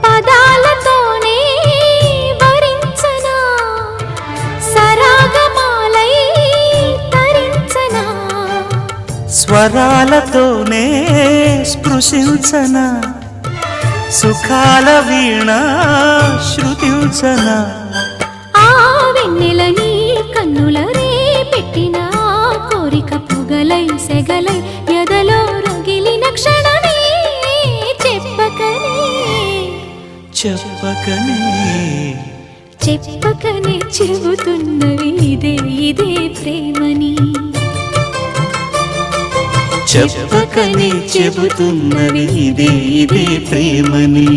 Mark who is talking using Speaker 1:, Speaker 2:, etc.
Speaker 1: పదాలతోనే వరించనా సరాగమాలై తరించనా
Speaker 2: స్వరాలతోనే స్పృశించనా సుఖాల వీణ శృతించనా
Speaker 1: ఆ వెన్నెల నీ కన్నుల రే పెట్టిన కోరిక పొగలై సెగలై ఎదలో రగిలిన క్షణమే చెప్పకనే
Speaker 2: చెప్పకనే
Speaker 1: చెప్పకనే చెబుతున్నవి ఇదే ఇదే ప్రేమని
Speaker 2: చెప్పకనే చెబుతున్నవి ఇదే ఇదే ప్రేమని